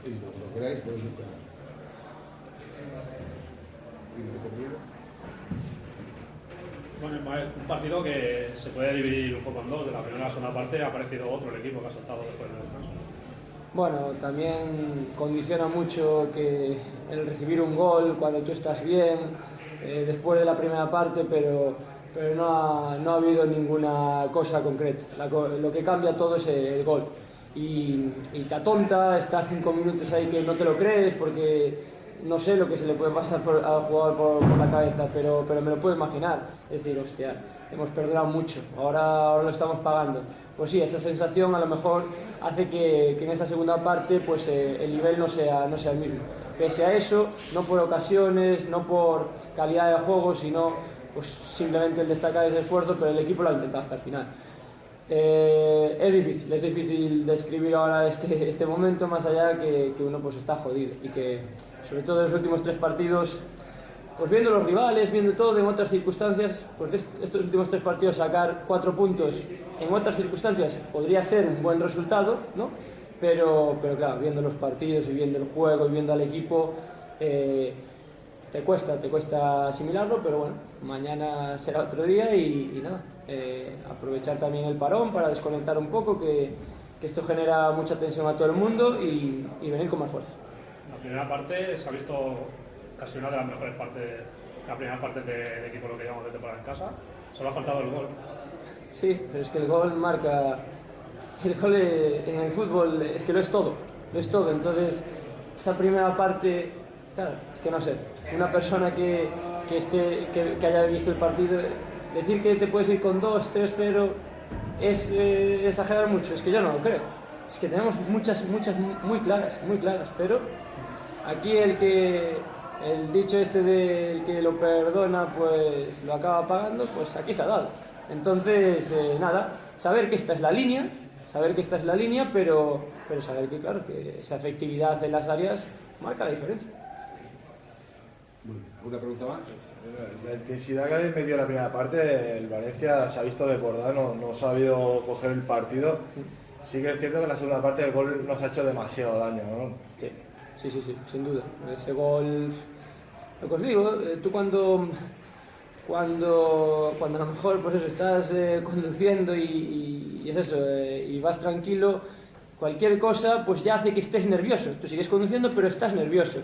Y cuando queráis podéis empezar. ¿Quién empieza primero? Bueno, un partido que se puede dividir un poco en dos. De la primera a la segunda parte ha aparecido otro el equipo que ha saltado después del descanso. Bueno, también condiciona mucho que el recibir un gol cuando tú estás bien, después de la primera parte, pero no ha habido ninguna cosa concreta. Lo que cambia todo es el gol. Y te atonta, estás 5 minutos ahí que no te lo crees porque no sé lo que se le puede pasar al jugador por la cabeza, pero me lo puedo imaginar. Es decir, hostia, hemos perdido mucho, ahora lo estamos pagando. Pues sí, esa sensación a lo mejor hace que en esa segunda parte pues, el nivel no sea el mismo. Pese a eso, no por ocasiones, no por calidad de juego, sino pues, simplemente el destacar ese esfuerzo, pero el equipo lo ha intentado hasta el final. Es difícil describir ahora este momento, más allá que uno pues está jodido y que sobre todo en los últimos 3 partidos, pues viendo los rivales, viendo todo en otras circunstancias, pues de estos últimos 3 partidos sacar 4 puntos en otras circunstancias podría ser un buen resultado, ¿no? Pero claro, viendo los partidos y viendo el juego y viendo al equipo, te cuesta asimilarlo, pero bueno, mañana será otro día y nada, aprovechar también el parón para desconectar un poco, que esto genera mucha tensión a todo el mundo y venir con más fuerza. La primera parte se ha visto casi una de las mejores partes, la primera parte del equipo, lo que llamamos de temporada en casa. Solo ha faltado el gol. Sí, pero es que el gol marca. El gol en el fútbol es que lo es todo. Entonces, esa primera parte, claro, es que no sé. Una persona que haya visto el partido, decir que te puedes ir con 2, 3-0 es exagerar mucho. Es que yo no lo creo. Es que tenemos muchas muy claras, pero aquí el dicho este del que lo perdona pues lo acaba pagando, pues aquí se ha dado. Entonces, nada, saber que esta es la línea, pero saber que claro, que esa efectividad en las áreas marca la diferencia. Muy bien. ¿Alguna pregunta más? La intensidad que habéis metido en la primera parte, el Valencia se ha visto desbordado, no ha sabido coger el partido. Sí que es cierto que en la segunda parte el gol nos ha hecho demasiado daño, ¿no? Sí, sin duda. Ese gol, lo que os digo, tú cuando a lo mejor pues eso, estás conduciendo y es eso, y vas tranquilo, cualquier cosa pues ya hace que estés nervioso. Tú sigues conduciendo pero estás nervioso.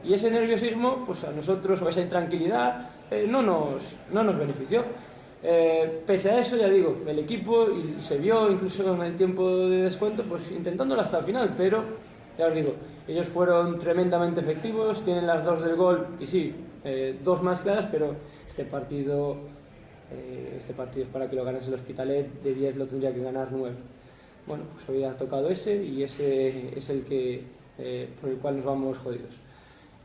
Y ese nerviosismo, pues a nosotros, o esa intranquilidad, no nos benefició. Pese a eso, ya digo, el equipo y se vio incluso en el tiempo de descuento, pues intentándolo hasta el final, pero ya os digo, ellos fueron tremendamente efectivos, tienen las 2 del gol y sí, 2 más claras, pero este partido es para que lo ganase el Hospitalet, de 10 lo tendría que ganar 9. Bueno, pues había tocado ese y ese es el que por el cual nos vamos jodidos.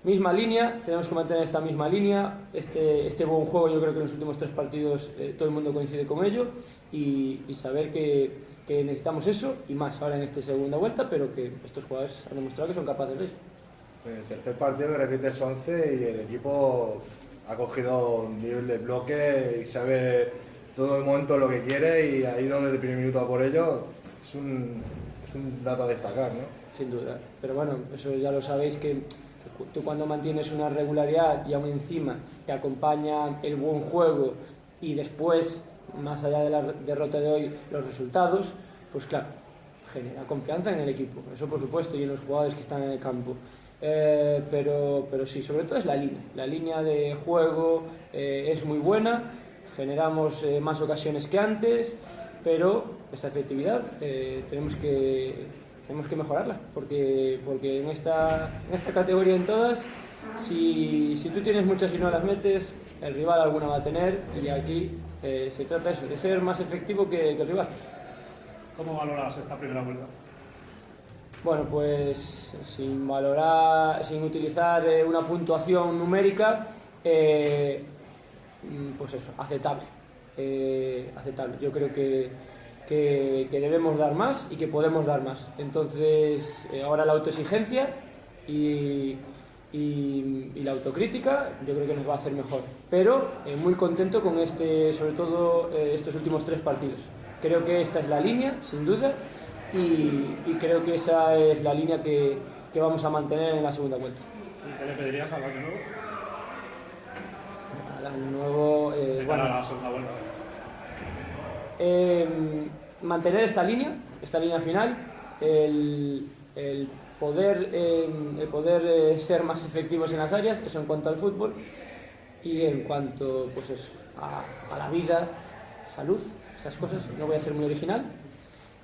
Misma línea, tenemos que mantener esta misma línea, este buen juego. Yo creo que en los últimos 3 partidos todo el mundo coincide con ello y saber que necesitamos eso y más ahora en esta segunda vuelta, pero que estos jugadores han demostrado que son capaces de ello. En el tercer partido que repites 11 y el equipo ha cogido un nivel de bloque y sabe todo el momento lo que quiere y ha ido desde el primer minuto a por ello. Es un dato a destacar, ¿no? Sin duda, pero bueno, eso ya lo sabéis que tú cuando mantienes una regularidad y aún encima te acompaña el buen juego y después, más allá de la derrota de hoy, los resultados, pues claro, genera confianza en el equipo, eso por supuesto, y en los jugadores que están en el campo. Pero sí, sobre todo es la línea de juego es muy buena, generamos más ocasiones que antes, pero esa efectividad tenemos que mejorarla, porque en esta categoría, en todas, si tú tienes muchas y no las metes, el rival alguna va a tener, y aquí se trata eso, de ser más efectivo que el rival. ¿Cómo valoras esta primera vuelta? Bueno, pues sin utilizar una puntuación numérica, pues eso, aceptable. Yo creo que debemos dar más y que podemos dar más. Entonces, ahora la autoexigencia y la autocrítica yo creo que nos va a hacer mejor. Pero muy contento con sobre todo estos últimos 3 partidos. Creo que esta es la línea, sin duda, y creo que esa es la línea que que vamos a mantener en la segunda vuelta. ¿Y qué le pedirías al año nuevo? Al año nuevo, De cara a la segunda vuelta. mantener esta línea final, el poder ser más efectivos en las áreas, eso en cuanto al fútbol, y en cuanto pues eso, a la vida, salud, esas cosas, no voy a ser muy original,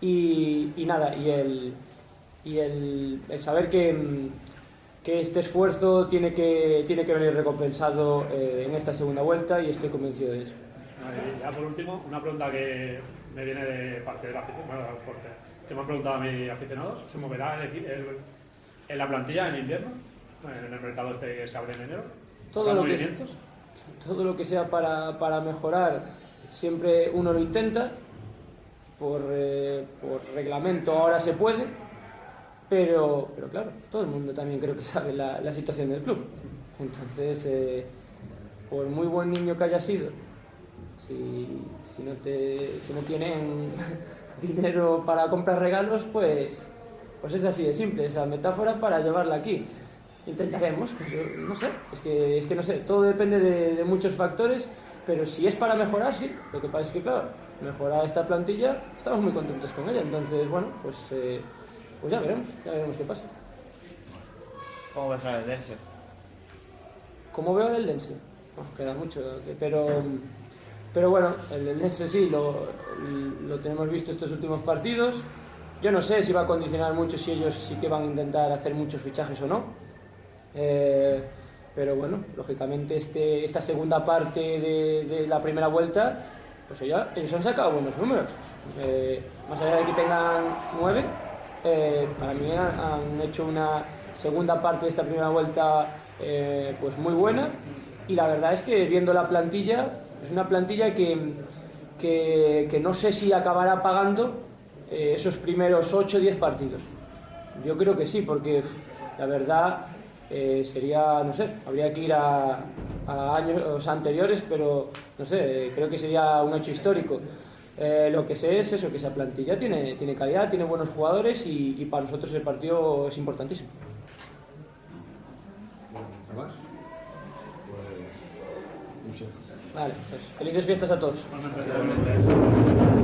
y nada, y el saber que este esfuerzo tiene que venir recompensado en esta segunda vuelta, y estoy convencido de eso. Y ya por último, una pregunta que me viene de parte de la afición, bueno, que me han preguntado a mis aficionados: ¿se moverá en la plantilla en invierno? En el mercado este que se abre en enero. Todo lo que sea para mejorar, siempre uno lo intenta. Por reglamento ahora se puede, pero claro, todo el mundo también creo que sabe la situación del club. Entonces, por muy buen niño que haya sido, si no tienen dinero para comprar regalos, pues es así de simple esa metáfora para llevarla aquí. Intentaremos, pero no sé, es que no sé, todo depende de muchos factores, pero si es para mejorar, sí. Lo que pasa es que, claro, mejorar esta plantilla, estamos muy contentos con ella, entonces, bueno, pues ya veremos qué pasa. ¿Cómo ves al Eldense? ¿Cómo veo el Eldense? Bueno, queda mucho, pero bueno, el Eldense sí, lo tenemos visto estos últimos partidos. Yo no sé si va a condicionar mucho, si ellos sí que van a intentar hacer muchos fichajes o no. Pero bueno, lógicamente esta segunda parte de la primera vuelta, pues ellos han sacado buenos números. Más allá de que tengan 9, para mí han hecho una segunda parte de esta primera vuelta pues muy buena, y la verdad es que viendo la plantilla, es una plantilla que no sé si acabará pagando esos primeros 8 o 10 partidos. Yo creo que sí, porque la verdad sería, no sé, habría que ir a años anteriores, pero no sé, creo que sería un hecho histórico. Lo que sé es eso, que esa plantilla tiene calidad, tiene buenos jugadores, y para nosotros el partido es importantísimo. ¿Nada más? Pues muchas gracias. Vale, pues felices fiestas a todos. Igualmente.